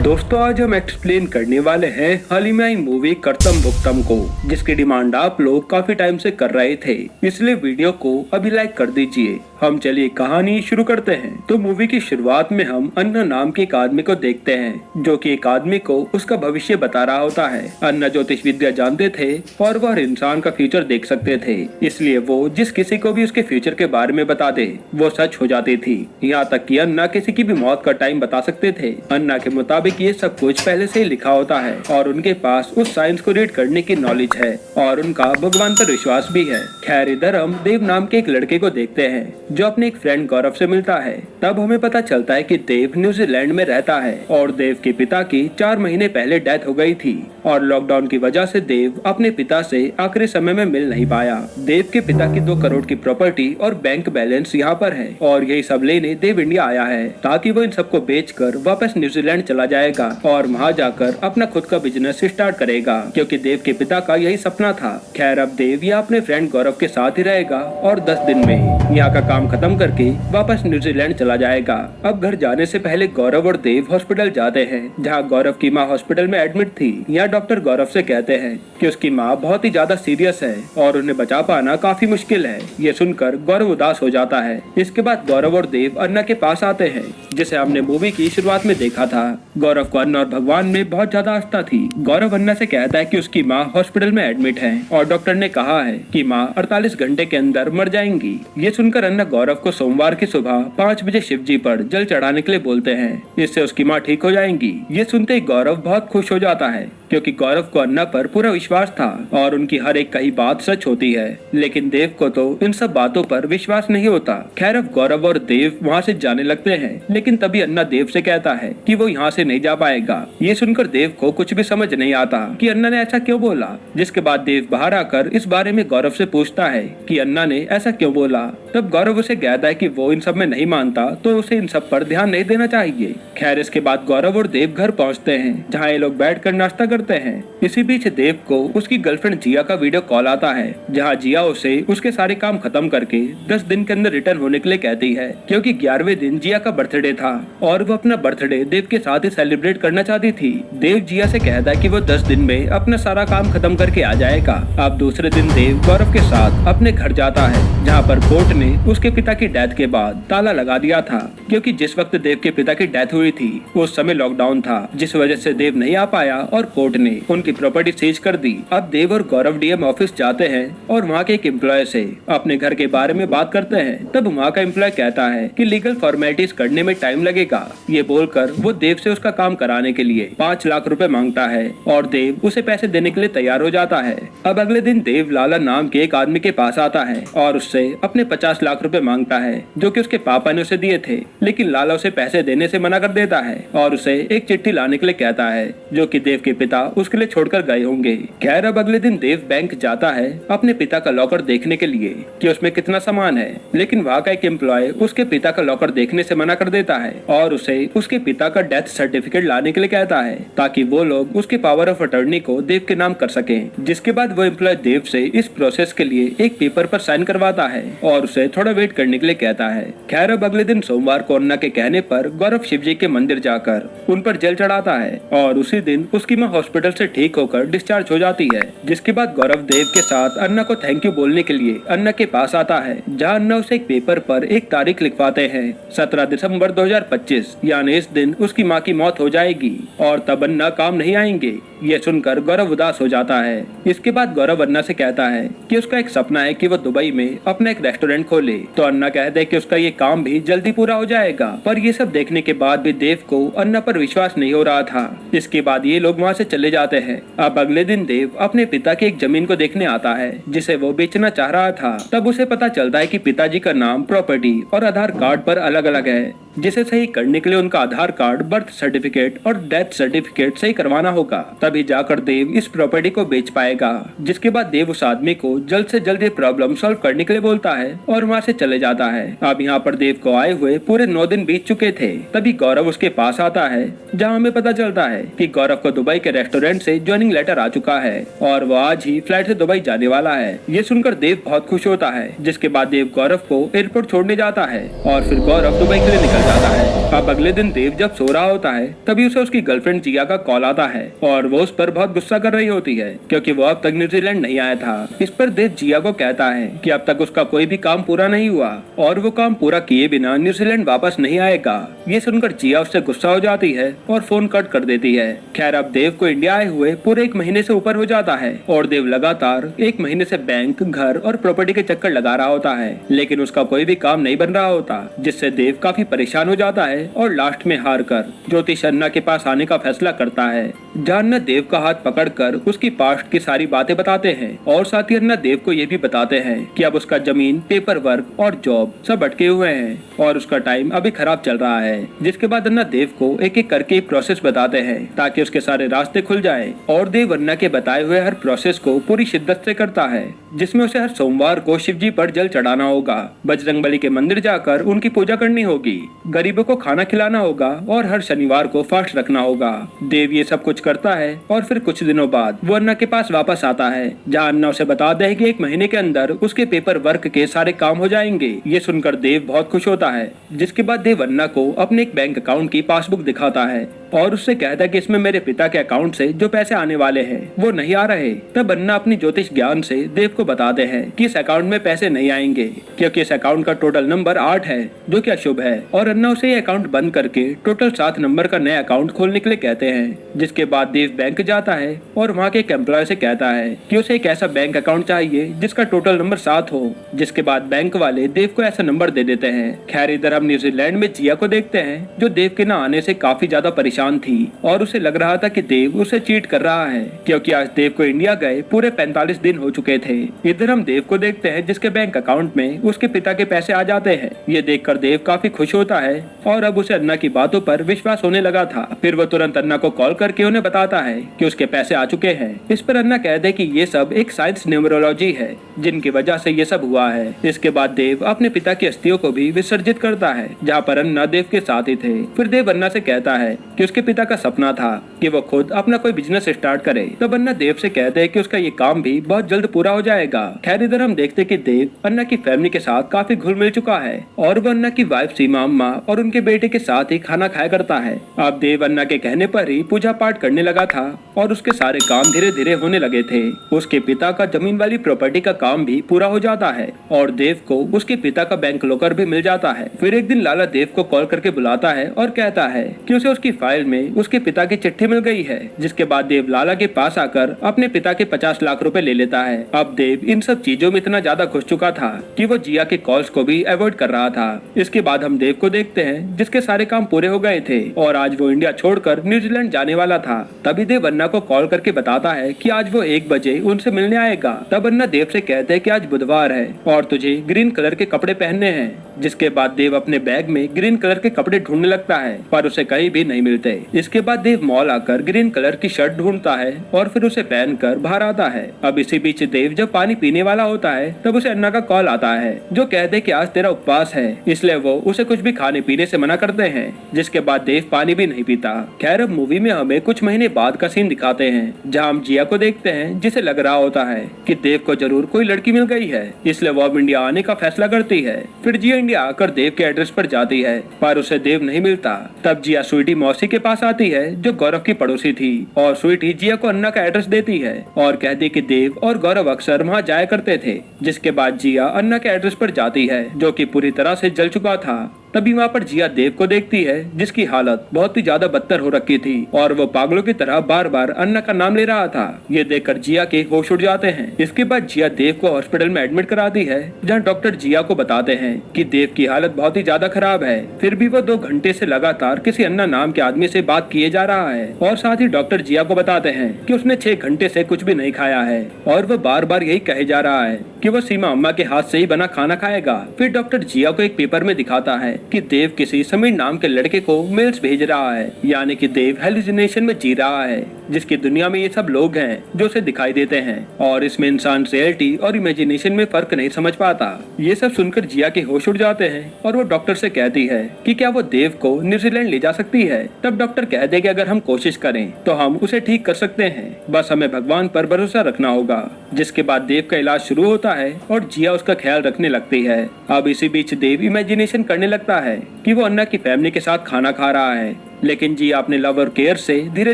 दोस्तों आज हम एक्सप्लेन करने वाले हैं हाल ही में आई मूवी कर्तम भुक्तम को, जिसकी डिमांड आप लोग काफी टाइम से कर रहे थे, इसलिए वीडियो को अभी लाइक कर दीजिए। हम चलिए कहानी शुरू करते हैं। तो मूवी की शुरुआत में हम अन्ना नाम के एक आदमी को देखते हैं, जो कि एक आदमी को उसका भविष्य बता रहा होता है। अन्ना ज्योतिष विद्या जानते थे और वह हर इंसान का फ्यूचर देख सकते थे, इसलिए वो जिस किसी को भी उसके फ्यूचर के बारे में बता दे वो सच हो जाती थी। यहाँ तक कि अन्ना किसी की भी मौत का टाइम बता सकते थे। अन्ना के मुताबिक ये सब कुछ पहले से ही लिखा होता है और उनके पास उस साइंस को रीड करने की नॉलेज है और उनका भगवान पर विश्वास भी है। खैर इधर हम देव नाम के एक लड़के को देखते हैं जो अपने एक फ्रेंड गौरव से मिलता है। तब हमें पता चलता है कि देव न्यूजीलैंड में रहता है और देव के पिता की 4 महीने पहले डेथ हो गई थी और लॉकडाउन की वजह से देव अपने पिता से आखिरी समय में मिल नहीं पाया। देव के पिता की 2 करोड़ की प्रॉपर्टी और बैंक बैलेंस यहाँ पर है और यही सब लेने देव इंडिया आया है ताकि वो इन सबको बेचकर वापस न्यूजीलैंड चला जाएगा और वहाँ जाकर अपना खुद का बिजनेस स्टार्ट करेगा, क्योंकि देव के पिता का यही सपना था। खैर अब देव या अपने फ्रेंड गौरव के साथ ही रहेगा और 10 दिन में ही यहाँ का काम खत्म करके वापस न्यूजीलैंड चला जाएगा। अब घर जाने से पहले गौरव और देव हॉस्पिटल जाते हैं, जहाँ गौरव की माँ हॉस्पिटल में एडमिट थी। यहाँ डॉक्टर गौरव से कहते हैं कि उसकी माँ बहुत ही ज्यादा सीरियस है और उन्हें बचा पाना काफी मुश्किल है। ये सुनकर गौरव उदास हो जाता है। इसके बाद गौरव और देव अन्ना के पास आते हैं, जिसे हमने मूवी की शुरुआत में देखा था। गौरव को अन्ना और भगवान में बहुत ज्यादा आस्था थी। गौरव अन्ना से कहता है कि उसकी माँ हॉस्पिटल में एडमिट है और डॉक्टर ने कहा है कि माँ 48 घंटे के अंदर मर जाएंगी। ये सुनकर अन्ना गौरव को सोमवार की सुबह 5 बजे शिव जी पर जल चढ़ाने के लिए बोलते हैं, इससे उसकी माँ ठीक हो जाएंगी। ये सुनते ही गौरव बहुत खुश हो जाता है, क्योंकि गौरव को अन्ना पर पूरा विश्वास था और उनकी हर एक कही बात सच होती है। लेकिन देव को तो इन सब बातों पर विश्वास नहीं होता। खैर अब गौरव और देव वहाँ से जाने लगते हैं, लेकिन तभी अन्ना देव से कहता है कि वो यहाँ से नहीं जा पाएगा। ये सुनकर देव को कुछ भी समझ नहीं आता कि अन्ना ने ऐसा क्यों बोला। जिसके बाद देव बाहर आकर इस बारे में गौरव से पूछता है कि अन्ना ने ऐसा क्यों बोला। तब गौरव उसे कहता है कि वो इन सब में नहीं मानता तो उसे इन सब पर ध्यान नहीं देना चाहिए। खैर इसके बाद गौरव और देव घर पहुँचते हैं, जहाँ ये लोग बैठकर नाश्ता करते हैं। इसी बीच देव को उसकी गर्लफ्रेंड जिया का वीडियो कॉल आता है, जहाँ जिया उसे उसके सारे काम खत्म करके 10 दिन के अंदर रिटर्न होने के लिए कहती है, क्योंकि 11वें दिन जिया का बर्थडे था और वो अपना बर्थडे देव के साथ ही सेलिब्रेट करना चाहती थी। देव जिया से कहता है कि वो 10 दिन में अपना सारा काम खत्म करके आ जाएगा। अब दूसरे दिन देव गौरव के साथ अपने घर जाता है, जहाँ पर कोर्ट ने उसके पिता की डेथ के बाद ताला लगा दिया था, क्योंकि जिस वक्त देव के पिता की डेथ हुई थी उस समय लॉकडाउन था, जिस वजह से देव नहीं आ पाया और कोर्ट ने उनकी प्रॉपर्टी सीज कर दी। अब देव और गौरव डीएम ऑफिस जाते हैं और वहाँ के एक एम्प्लॉय से अपने घर के बारे में बात करते हैं। तब वहाँ का एम्प्लॉय कहता है कि लीगल फॉर्मेलिटीज करने में टाइम लगेगा। ये बोलकर वो देव से उसका काम कराने के लिए 5 लाख रुपए मांगता है और देव उसे पैसे देने के लिए तैयार हो जाता है। अब अगले दिन देव लाला नाम के एक आदमी के पास आता है और उससे अपने 50 लाख रुपए मांगता है, जो कि उसके पापा ने उसे दिए थे। लेकिन लाला उसे पैसे देने से मना कर देता है और उसे एक चिट्ठी लाने के लिए कहता है, जो कि देव के पिता उसके लिए छोड़कर गए होंगे। खैर अब अगले दिन देव बैंक जाता है अपने पिता का लॉकर देखने के लिए कि उसमें कितना सामान है, लेकिन वहाँ का एक एम्प्लॉय उसके पिता का लॉकर देखने से मना कर देता है और उसे उसके पिता का डेथ सर्टिफिकेट लाने के लिए कहता है, ताकि वो लोग उसके पावर ऑफ अटर्नी को देव के नाम कर सकें। जिसके बाद वो एम्प्लॉय देव से इस प्रोसेस के लिए एक पेपर पर साइन करवाता है और उसे थोड़ा वेट करने के लिए कहता है। खैर अब अगले दिन सोमवार को अन्ना के कहने पर गौरव शिव जी के मंदिर जाकर उन पर जल चढ़ाता है और उसी दिन उसकी माँ हॉस्पिटल से ठीक होकर डिस्चार्ज हो जाती है। जिसके बाद गौरव देव के साथ अन्ना को थैंक यू बोलने के लिए अन्ना के पास आता है, जहाँ अन्ना उसे एक पेपर पर एक तारीख लिखवाते हैं, 17 दिसंबर 2025, यानी इस दिन उसकी माँ की मौत हो जाएगी और तब अन्ना काम नहीं आएंगे। ये सुनकर गौरव उदास हो जाता है। इसके बाद गौरव अन्ना से कहता है कि उसका एक सपना है कि वो दुबई में अपना एक रेस्टोरेंट खोले। तो अन्ना कहते हैं कि उसका ये काम भी जल्दी पूरा हो जाएगा। पर ये सब देखने के बाद भी देव को अन्ना पर विश्वास नहीं हो रहा था। इसके बाद ये लोग वहाँ से चले जाते हैं। अब अगले दिन देव अपने पिता की एक जमीन को देखने आता है, जिसे वो बेचना चाह रहा था। तब उसे पता चलता है कि पिताजी का नाम, प्रॉपर्टी और आधार कार्ड पर अलग अलग है, जिसे सही करने के लिए उनका आधार कार्ड, बर्थ सर्टिफिकेट और डेथ सर्टिफिकेट सही करवाना होगा, तभी जाकर देव इस प्रॉपर्टी को बेच पाएगा। जिसके बाद देव उस आदमी को जल्द से जल्द ये प्रॉब्लम सॉल्व करने के लिए बोलता है और वहाँ से चले जाता है। अब यहाँ पर देव को आए हुए पूरे 9 दिन बीत चुके थे। तभी गौरव उसके पास आता है, जहाँ हमें पता चलता है कि गौरव को दुबई के रेस्टोरेंट से ज्वाइनिंग लेटर आ चुका है और वो आज ही फ्लाइट से दुबई जाने वाला है। ये सुनकर देव बहुत खुश होता है। जिसके बाद देव गौरव को एयरपोर्ट छोड़ने जाता है और फिर गौरव दुबई के लिए निकल निकल जाता है। अब अगले दिन देव जब सो रहा होता है तभी उसे उसकी गर्लफ्रेंड जिया का कॉल आता है और वो उस पर बहुत गुस्सा कर रही होती है क्योंकि वो अब तक न्यूजीलैंड नहीं आया था। इस पर देव जिया को कहता है कि अब तक उसका कोई भी काम पूरा नहीं हुआ और वो काम पूरा किए बिना न्यूजीलैंड वापस नहीं आएगा। ये सुनकर जिया उससे गुस्सा हो जाती है और फोन कट कर देती है। खैर अब देव को इंडिया आए हुए पूरे 1 महीने से ऊपर हो जाता है और देव लगातार 1 महीने से बैंक, घर और प्रॉपर्टी के चक्कर लगा रहा होता है, लेकिन उसका कोई भी काम नहीं बन रहा होता, जिससे देव काफी परेशान हो जाता है और लास्ट में हार कर ज्योतिष अन्ना के पास आने का फैसला करता है। जहाँ अन्ना देव का हाथ पकड़कर उसकी पास्ट की सारी बातें बताते हैं और साथ ही अन्ना देव को ये भी बताते हैं कि अब उसका जमीन, पेपर वर्क और जॉब सब अटके हुए हैं और उसका टाइम अभी खराब चल रहा है। जिसके बाद अन्ना देव को एक एक करके प्रोसेस बताते हैं ताकि उसके सारे रास्ते खुल जाए और देव अन्ना के बताए हुए हर प्रोसेस को पूरी शिद्दत से करता है, जिसमें उसे हर सोमवार को शिव जी पर जल चढ़ाना होगा, बजरंगबली के मंदिर जाकर उनकी पूजा करनी होगी, गरीबों को खाना खिलाना होगा और हर शनिवार को फास्ट रखना होगा। देव ये सब कुछ करता है और फिर कुछ दिनों बाद वो अन्ना के पास वापस आता है, जहाँ अन्ना उसे बताते हैं कि 1 महीने के अंदर उसके पेपर वर्क के सारे काम हो जाएंगे। ये सुनकर देव बहुत खुश होता है। जिसके बाद देव अन्ना को अपने एक बैंक अकाउंट की पासबुक दिखाता है और उससे कहता है कि इसमें मेरे पिता के अकाउंट से जो पैसे आने वाले हैं वो नहीं आ रहे। तब अन्ना अपनी ज्योतिष ज्ञान से देव को बताते हैं कि इस अकाउंट में पैसे नहीं आएंगे क्योंकि इस अकाउंट का टोटल नंबर 8 है, जो कि अशुभ है, और अन्ना उसे ये अकाउंट बंद करके टोटल 7 नंबर का नया अकाउंट खोलने के लिए कहते हैं। जिसके बाद देव बैंक जाता है और वहाँ के एक एम्प्लॉय से कहता है कि उसे एक ऐसा बैंक अकाउंट चाहिए जिसका टोटल नंबर 7 हो। जिसके बाद बैंक वाले देव को ऐसा नंबर दे देते हैं। खैर इधर हम न्यूजीलैंड में जिया को देखते हैं, जो देव के न आने से काफी ज्यादा परेशान थी और उसे लग रहा था कि देव उसे चीट कर रहा है क्योंकि आज देव को इंडिया गए पूरे 45 दिन हो चुके थे। इधर हम देव को देखते हैं जिसके बैंक अकाउंट में उसके पिता के पैसे आ जाते हैं। ये देखकर देव काफी खुश होता है और अब उसे अन्ना की बातों पर विश्वास होने लगा था। फिर वो तुरंत अन्ना को कॉल करके उन्हें बताता है कि उसके पैसे आ चुके हैं। इस पर अन्ना कहते हैं कि ये सब एक साइंस न्यूमरोलॉजी है जिनकी वजह से ये सब हुआ है। इसके बाद देव अपने पिता की अस्थियों को भी विसर्जित करता है, जहाँ पर अन्ना देव के साथ ही थे। फिर देव अन्ना से कहता है कि उसके पिता का सपना था कि वो खुद अपना कोई बिजनेस स्टार्ट करे। तब अन्ना देव से कहते हैं कि उसका ये काम भी बहुत जल्द पूरा हो जाएगा। खैर इधर हम देखते कि देव अन्ना की फैमिली के साथ काफी घुल मिल चुका है और वो अन्ना की वाइफ सीमा अम्मा और उनके बेटे के साथ ही खाना खाया करता है। अब देव अन्ना के कहने पर ही पूजा पाठ करने लगा था और उसके सारे काम धीरे धीरे होने लगे थे। उसके पिता का जमीन वाली प्रॉपर्टी का काम भी पूरा हो जाता है और देव को उसके पिता का बैंक लॉकर भी मिल जाता है। फिर एक दिन लाला देव को कॉल करके बुलाता है और कहता है कि उसे उसकी फाइल में उसके पिता की चिट्ठी मिल गई है। जिसके बाद देव लाला के पास आकर अपने पिता के 50 लाख रुपए ले लेता है। अब देव इन सब चीजों में इतना ज्यादा घुस चुका था कि वो जिया के कॉल्स को भी अवॉइड कर रहा था। इसके बाद हम देव को देखते हैं जिसके सारे काम पूरे हो गए थे और आज वो इंडिया छोड़कर न्यूजीलैंड जाने वाला था। तभी देव अन्ना को कॉल करके बताता है कि आज वो 1 बजे उनसे मिलने आएगा। तब अन्ना देव से कहते हैं कि आज बुधवार है और तुझे ग्रीन कलर के कपड़े पहनने हैं। जिसके बाद देव अपने बैग में ग्रीन कलर के कपड़े ढूंढने लगता है पर उसे कहीं भी नहीं मिलते। इसके बाद देव मॉल आकर ग्रीन कलर की शर्ट ढूंढता है और फिर उसे पहनकर बाहर आता है। अब इसी बीच देव जब पानी पीने वाला होता है तब उसे अन्ना का कॉल आता है, जो कहते कि आज तेरा उपवास है, इसलिए वो उसे कुछ भी खाने पीने से मना करते हैं। जिसके बाद देव पानी भी नहीं पीता। खैर अब मूवी में हमें कुछ महीने बाद का सीन दिखाते हैं, जहाँ हम जिया को देखते हैं जिसे लग रहा होता है कि देव को जरूर कोई लड़की मिल गई है, इसलिए वो अब इंडिया आने का फैसला करती है। फिर जिया इंडिया आकर देव के एड्रेस पर जाती है पर उसे देव नहीं मिलता। तब जिया स्वीटी मौसी के पास आती है जो गौरव की पड़ोसी थी और स्वीटी जिया को अन्ना का एड्रेस देती है और कहती कि देव और गौरव अक्सर वहाँ जाया करते थे। जिसके बाद जिया अन्ना के एड्रेस पर जाती है जो कि पूरी तरह से जल चुका था। तभी वहाँ पर जिया देव को देखती है जिसकी हालत बहुत ही ज्यादा बदतर हो रखी थी और वो पागलों की तरह बार बार अन्ना का नाम ले रहा था। ये देखकर जिया के होश उड़ जाते हैं। इसके बाद जिया देव को हॉस्पिटल में एडमिट कराती है, जहाँ डॉक्टर जिया को बताते हैं कि देव की हालत बहुत ही ज्यादा खराब है। फिर भी वो 2 घंटे से लगातार किसी अन्ना नाम के आदमी से बात किए जा रहा है और साथ ही डॉक्टर जिया को बताते हैं कि उसने 6 घंटे से कुछ भी नहीं खाया है और वो बार बार यही कहे जा रहा है कि वो सीमा अम्मा के हाथ से ही बना खाना खाएगा। फिर डॉक्टर जिया को एक पेपर में दिखाता है कि देव किसी समीर नाम के लड़के को मेल्स भेज रहा है, यानी कि देव हेलुसिनेशन में जी रहा है। जिसकी दुनिया में ये सब लोग हैं जो उसे दिखाई देते हैं और इसमें इंसान रियलिटी और इमेजिनेशन में फर्क नहीं समझ पाता। ये सब सुनकर जिया के होश उड़ जाते हैं और वो डॉक्टर से कहती है कि क्या वो देव को न्यूजीलैंड ले जा सकती है। तब डॉक्टर कहते हैं कि अगर हम कोशिश करें तो हम उसे ठीक कर सकते हैं, बस हमें भगवान पर भरोसा रखना होगा। जिसके बाद देव का इलाज शुरू होता है और जिया उसका ख्याल रखने लगती है। अब इसी बीच देव इमेजिनेशन करने लगता है कि वो अन्ना की फैमिली के साथ खाना खा रहा है, लेकिन जिया अपने लव और केयर से धीरे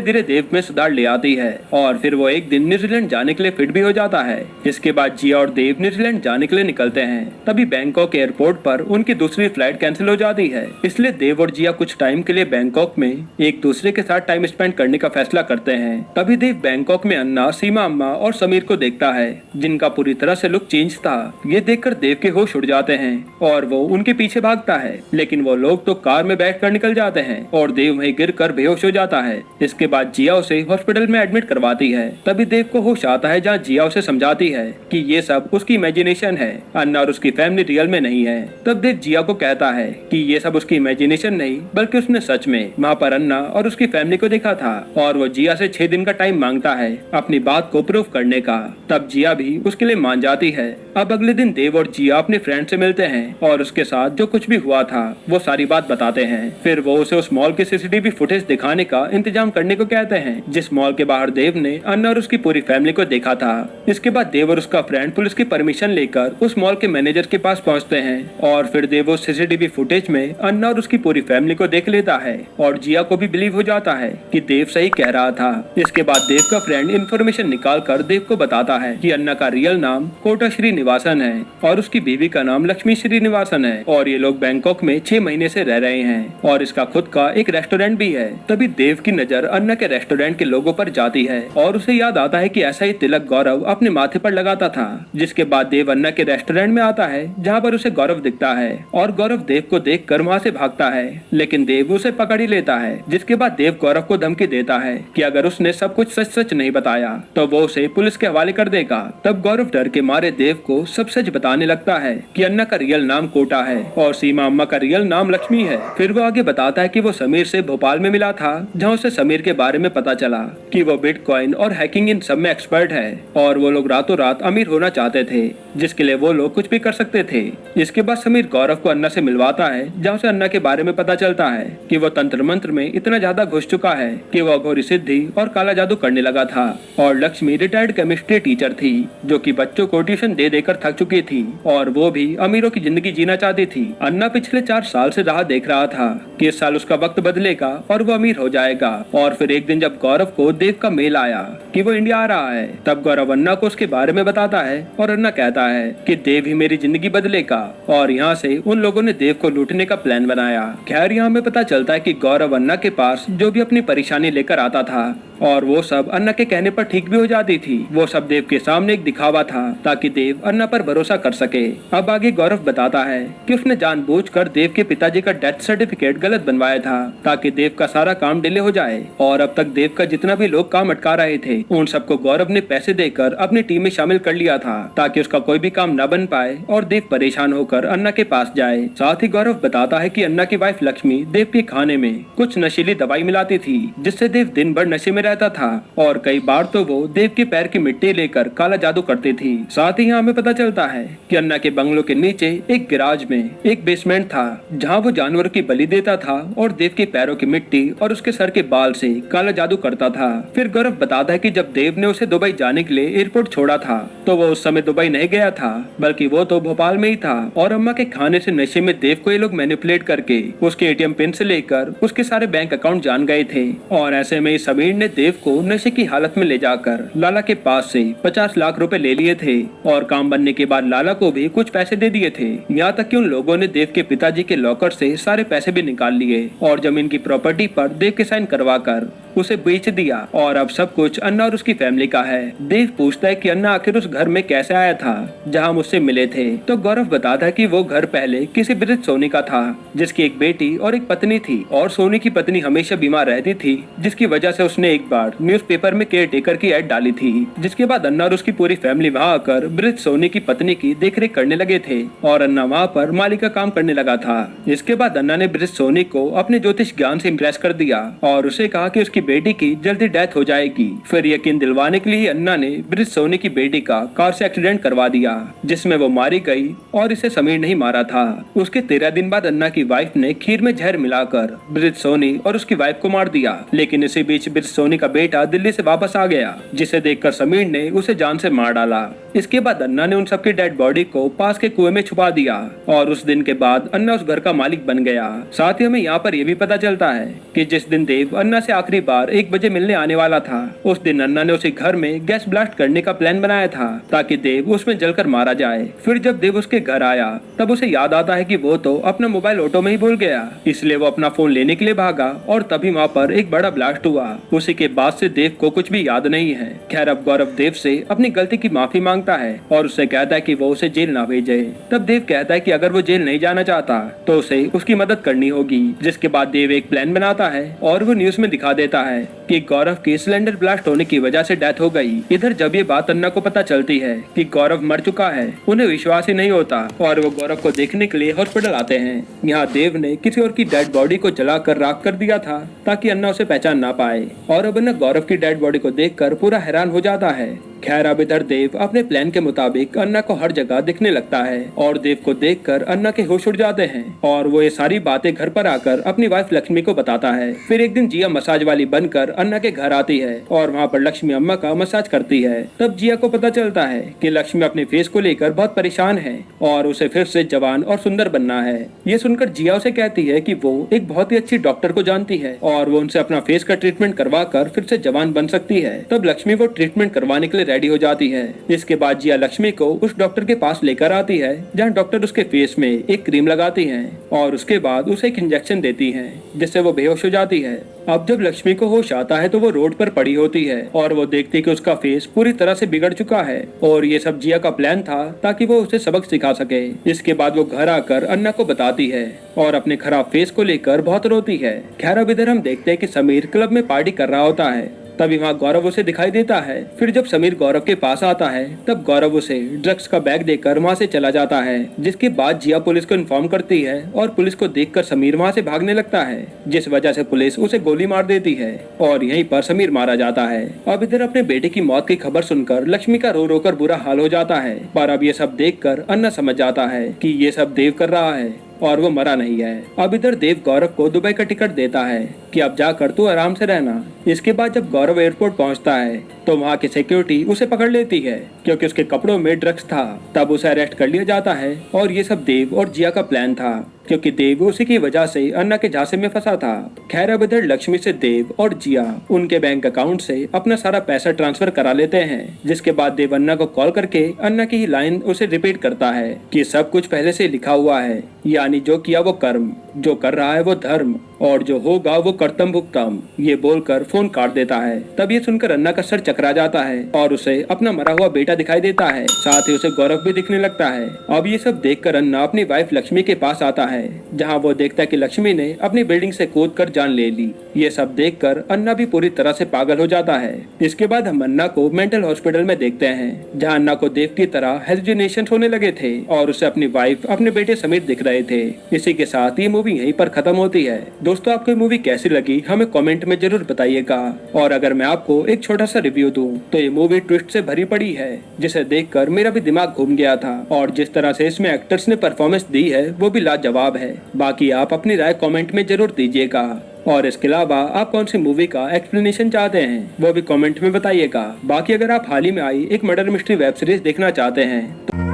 धीरे देव में सुधार ले आती है और फिर वो एक दिन न्यूजीलैंड जाने के लिए फिट भी हो जाता है। इसके बाद जिया और देव न्यूजीलैंड जाने के लिए निकलते हैं। तभी बैंकॉक एयरपोर्ट पर उनकी दूसरी फ्लाइट कैंसिल हो जाती है, इसलिए देव और जिया कुछ टाइम के लिए बैंकॉक में एक दूसरे के साथ टाइम स्पेंड करने का फैसला करते हैं। तभी देव बैंकॉक में अन्ना, सीमा अम्मा और समीर को देखता है, जिनका पूरी तरह से लुक चेंज था। ये देखकर देव के होश उड़ जाते हैं और वो उनके पीछे भागता है, लेकिन वो लोग तो कार में बैठकर निकल जाते हैं और देव वहीं गिरकर बेहोश हो जाता है। इसके बाद जिया उसे हॉस्पिटल में एडमिट करवाती है। तभी देव को होश आता है, जहाँ जिया उसे समझाती है कि ये सब उसकी इमेजिनेशन है, अन्ना और उसकी फैमिली रियल में नहीं है। तब देव जिया को कहता है कि ये सब उसकी इमेजिनेशन नहीं बल्कि उसने सच में वहाँ पर अन्ना और उसकी फैमिली को देखा था और वो जिया से 6 दिन का टाइम मांगता है अपनी बात को प्रूफ करने का। तब जिया भी उसके लिए मान जाती है। अब अगले दिन देव और जिया अपने फ्रेंड से मिलते हैं और उसके साथ जो कुछ भी हुआ था वो सारी बात बताते हैं। फिर वो उसे उस मॉल के सीसीटीवी फुटेज दिखाने का इंतजाम करने को कहते हैं, जिस मॉल के बाहर देव ने अन्ना और उसकी पूरी फैमिली को देखा था। इसके बाद देव और उसका फ्रेंड पुलिस की परमिशन लेकर उस मॉल के मैनेजर के पास पहुंचते हैं और फिर देव उस सीसीटीवी फुटेज में अन्ना और उसकी पूरी फैमिली को देख लेता है और जिया को भी बिलीव हो जाता है कि देव सही कह रहा था। इसके बाद देव का फ्रेंड इन्फॉर्मेशन निकाल कर देव को बताता है कि अन्ना का रियल नाम कोटा श्रीनिवासन है और उसकी बीवी का नाम लक्ष्मी श्रीनिवासन है और ये लोग बैंकॉक में 6 महीने से रह रहे हैं और इसका खुद का एक रेस्टोरेंट भी है। तभी देव की नजर अन्ना के रेस्टोरेंट के लोगो पर जाती है और उसे याद आता है कि ऐसा ही तिलक गौरव अपने माथे पर लगाता था। जिसके बाद देव अन्ना के रेस्टोरेंट में आता है, जहाँ पर उसे गौरव दिखता है और गौरव देव को देखकर वहाँ से भागता है, लेकिन देव उसे पकड़ ही लेता है। जिसके बाद देव गौरव को धमकी देता है कि अगर उसने सब कुछ सच सच नहीं बताया तो वो उसे पुलिस के हवाले कर देगा। तब गौरव डर के मारे देव को सब सच बताने लगता है कि अन्ना का रियल नाम कोटा है और सीमा अम्मा का रियल नाम लक्ष्मी है। फिर वो आगे बताता है कि वो समीर से भोपाल में मिला था, जहाँ उसे समीर के बारे में पता चला कि वो बिटकॉइन और हैकिंग इन सब में एक्सपर्ट है और वो लोग रातों रात अमीर होना चाहते थे, जिसके लिए वो लोग कुछ भी कर सकते थे। इसके बाद समीर गौरव को अन्ना से मिलवाता है, जहाँ से अन्ना के बारे में पता चलता है कि वो तंत्र मंत्र में इतना ज्यादा घुस चुका है कि वो अघोरी सिद्धि और काला जादू करने लगा था। और लक्ष्मी रिटायर्ड केमिस्ट्री टीचर थी, जो कि बच्चों को ट्यूशन दे देकर थक चुकी थी और वो भी अमीरों की जिंदगी जीना चाहती थी। अन्ना पिछले 4 साल से राह देख रहा था कि इस साल उसका वक्त बदलेगा और वो अमीर हो जाएगा। और फिर एक दिन जब गौरव को देव का मेल आया कि वो इंडिया आ रहा है, तब गौरव अन्ना को उसके बारे में बताता है और अन्ना कहता है कि देव ही मेरी जिंदगी बदलेगा और यहाँ से उन लोगों ने देव को लूटने का प्लान बनाया। खैर यहाँ में पता चलता है कि गौरव अन्ना के पास जो भी अपनी परेशानी लेकर आता था और वो सब अन्ना के कहने पर ठीक भी हो जाती थी, वो सब देव के सामने एक दिखावा था ताकि देव अन्ना पर भरोसा कर सके। अब आगे गौरव बताता है कि उसने जानबूझकर देव के पिताजी का डेथ सर्टिफिकेट गलत बनवाया था ताकि देव का सारा काम डिले हो जाए और अब तक देव का जितना भी लोग काम अटका रहे थे उन सबको गौरव ने पैसे देकर अपनी टीम में शामिल कर लिया था ताकि उसका कोई भी काम न बन पाए और देव परेशान होकर अन्ना के पास जाए। साथ ही गौरव बताता है कि अन्ना की वाइफ लक्ष्मी देव के खाने में कुछ नशीली दवाई मिलाती थी, जिससे देव दिन भर नशे में रहता था और कई बार तो वो देव के पैर की मिट्टी लेकर काला जादू करती थी। साथ ही यहाँ हमें पता चलता है कि अन्ना के बंगलों के नीचे एक गिराज में एक बेसमेंट था, जहाँ वो जानवर की बलि देता था और देव के पैरों की मिट्टी और उसके सर के बाल से काला जादू करता था। फिर गौरव बताता है कि जब देव ने उसे दुबई जाने के लिए एयरपोर्ट छोड़ा था तो वो उस समय दुबई नहीं गया था, बल्कि वो तो भोपाल में ही था और अम्मा के खाने से नशे में देव को ये लोग मैनिपुलेट करके उसके एटीएम पिन से लेकर उसके सारे बैंक अकाउंट जान गए थे। और ऐसे में समीर ने देव को नशे की हालत में ले जाकर लाला के पास से 50 लाख रुपए ले लिए थे और काम बनने के बाद लाला को भी कुछ पैसे दे दिए थे। यहाँ तक कि उन लोगों ने देव के पिताजी के लॉकर से सारे पैसे भी निकाल लिए और जमीन की प्रॉपर्टी पर देव के साइन करवाकर उसे बेच दिया और अब सब कुछ अन्ना और उसकी फैमिली का है। देव पूछता है कि अन्ना आखिर उस घर में कैसे आया था जहाँ मुझसे मिले थे, तो गौरव बताता है कि वो घर पहले किसी वृद्ध सोनी का था जिसकी एक बेटी और एक पत्नी थी और सोनी की पत्नी हमेशा बीमार रहती थी, जिसकी वजह से उसने एक एक बार न्यूज़पेपर में केयर टेकर की ऐड डाली थी, जिसके बाद अन्ना और उसकी पूरी फैमिली वहाँ आकर ब्रिज सोनी की पत्नी की देखरेख करने लगे थे और अन्ना वहाँ पर माली का काम करने लगा था। इसके बाद अन्ना ने ब्रिज सोनी को अपने ज्योतिष ज्ञान से इम्प्रेस कर दिया और उसे कहा कि उसकी बेटी की जल्दी डेथ हो जाएगी। फिर यकीन दिलवाने के लिए अन्ना ने ब्रिज सोनी की बेटी का कार से एक्सीडेंट करवा दिया, जिसमें वो मारी गई और इसे समीर नहीं मारा था। उसके 13 दिन बाद अन्ना की वाइफ ने खीर में जहर मिलाकर ब्रिज सोनी और उसकी वाइफ को मार दिया। लेकिन इसी बीच ब्रिज सोनी का बेटा दिल्ली से वापस आ गया, जिसे देखकर समीर ने उसे जान से मार डाला। इसके बाद अन्ना ने उन सबकी डेड बॉडी को पास के कुएं में छुपा दिया और उस दिन के बाद अन्ना उस घर का मालिक बन गया। साथ ही हमें यहाँ पर यह भी पता चलता है कि जिस दिन देव अन्ना से आखिरी बार 1 बजे मिलने आने वाला था, उस दिन अन्ना ने उसे घर में गैस ब्लास्ट करने का प्लान बनाया था ताकि देव उसमें जलकर मारा जाए। फिर जब देव उसके घर आया तब उसे याद आता है कि वो तो अपना मोबाइल ऑटो में ही भूल गया, इसलिए वो अपना फोन लेने के लिए भागा और तभी वहाँ पर एक बड़ा ब्लास्ट हुआ। उसी के बाद से देव को कुछ भी याद नहीं है। खैर अब गौरव देव से अपनी गलती की माफी मांगता है और उससे कहता है कि वो उसे जेल ना भेजे। तब देव कहता है कि अगर वो जेल नहीं जाना चाहता तो उसे उसकी मदद करनी होगी। जिसके बाद देव एक प्लान बनाता है और वो न्यूज में दिखा देता है कि गौरव की सिलेंडर ब्लास्ट होने की वजह से डेथ हो गई। इधर जब ये बात अन्ना को पता चलती है कि गौरव मर चुका है, उन्हें विश्वास ही नहीं होता और वो गौरव को देखने के लिए हॉस्पिटल आते हैं। यहाँ देव ने किसी और की डेड बॉडी को जलाकर राख कर दिया था ताकि अन्ना उसे पहचान ना पाए और अब अन्ना गौरव की डेड बॉडी को देखकर पूरा हैरान हो जाता है। खैर अब इधर देव अपने प्लान के मुताबिक अन्ना को हर जगह दिखने लगता है और देव को देखकर अन्ना के होश उड़ जाते हैं और वो ये सारी बातें घर पर आकर अपनी वाइफ लक्ष्मी को बताता है। फिर एक दिन जिया मसाज वाली बनकर अन्ना के घर आती है और वहाँ पर लक्ष्मी अम्मा का मसाज करती है। तब जिया को पता चलता है कि लक्ष्मी अपने फेस को लेकर बहुत परेशान है और उसे फिर से जवान और सुंदर बनना है। ये सुनकर जिया उसे कहती है कि वो एक बहुत ही अच्छी डॉक्टर को जानती है और वो उनसे अपना फेस का ट्रीटमेंट करवा कर फिर से जवान बन सकती है। तब लक्ष्मी वो ट्रीटमेंट करवाने के लिए रेडी हो जाती है। इसके बाद जिया लक्ष्मी को उस डॉक्टर के पास लेकर आती है जहाँ डॉक्टर उसके फेस में एक क्रीम लगाती है और उसके बाद उसे एक इंजेक्शन देती है जिससे वो बेहोश हो जाती है। अब जब लक्ष्मी को होश आता है तो वो रोड पर पड़ी होती है और वो देखती है कि उसका फेस पूरी तरह से बिगड़ चुका है और ये सब जिया का प्लान था ताकि वो उसे सबक सिखा सके। इसके बाद वो घर आकर अन्ना को बताती है और अपने खराब फेस को लेकर बहुत रोती है। खैर अब इधर हम देखते हैं कि समीर क्लब में पार्टी कर रहा होता है, तभी वहाँ गौरव उसे दिखाई देता है। फिर जब समीर गौरव के पास आता है तब गौरव उसे ड्रग्स का बैग देकर वहाँ से चला जाता है, जिसके बाद जिया पुलिस को इन्फॉर्म करती है और पुलिस को देखकर समीर वहाँ से भागने लगता है, जिस वजह से पुलिस उसे गोली मार देती है और यहीं पर समीर मारा जाता है। अब इधर अपने बेटे की मौत की खबर सुनकर लक्ष्मी का रो रो कर बुरा हाल हो जाता है, पर अब ये सब देखकर अन्ना समझ जाता है कि ये सब देव कर रहा है और वो मरा नहीं है। अब इधर देव गौरव को दुबई का टिकट देता है कि अब जाकर तू आराम से रहना। इसके बाद जब गौरव एयरपोर्ट पहुंचता है तो वहाँ की सिक्योरिटी उसे पकड़ लेती है क्योंकि उसके कपड़ों में ड्रग्स था। तब उसे अरेस्ट कर लिया जाता है और ये सब देव और जिया का प्लान था क्योंकि देव उसी की वजह से अन्ना के झांसे में फंसा था। खैर अब इधर लक्ष्मी से देव और जिया उनके बैंक अकाउंट से अपना सारा पैसा ट्रांसफर करा लेते हैं, जिसके बाद देव अन्ना को कॉल करके अन्ना की ही लाइन उसे रिपीट करता है कि सब कुछ पहले से लिखा हुआ है, यानी जो किया वो कर्म, जो कर रहा है वो धर्म और जो होगा वो कर्तव्य भुगतान। ये बोलकर फोन काट देता है। तब ये सुनकर अन्ना का सर चकरा जाता है और उसे अपना मरा हुआ बेटा दिखाई देता है, साथ ही उसे गौरव भी दिखने लगता है। अब ये सब देखकर अन्ना अपनी वाइफ लक्ष्मी के पास आता है जहाँ वो देखता है कि लक्ष्मी ने अपनी बिल्डिंग से कूदकर जान ले ली। ये सब देखकर अन्ना भी पूरी तरह से पागल हो जाता है। इसके बाद हम अन्ना को मेंटल हॉस्पिटल में देखते हैं जहाँ अन्ना को देव की तरह हेलुसिनेशन होने लगे थे और उसे अपनी वाइफ अपने बेटे समेत दिख रहे थे। इसी के साथ ये मूवी यहीं पर खत्म होती है। दोस्तों आपको ये मूवी कैसी लगी हमें कमेंट में जरूर बताइएगा और अगर मैं आपको एक छोटा सा रिव्यू दूं तो ये मूवी ट्विस्ट से भरी पड़ी है जिसे देखकर मेरा भी दिमाग घूम गया था और जिस तरह से इसमें एक्टर्स ने परफॉर्मेंस दी है वो भी लाजवाब है। बाकी आप अपनी राय कमेंट में जरूर दीजिएगा और इसके अलावा आप कौन सी मूवी का एक्सप्लेनेशन चाहते हैं वो भी कमेंट में बताइएगा। बाकी अगर आप हाल ही में आई एक मर्डर मिस्ट्री वेब सीरीज देखना चाहते हैं तो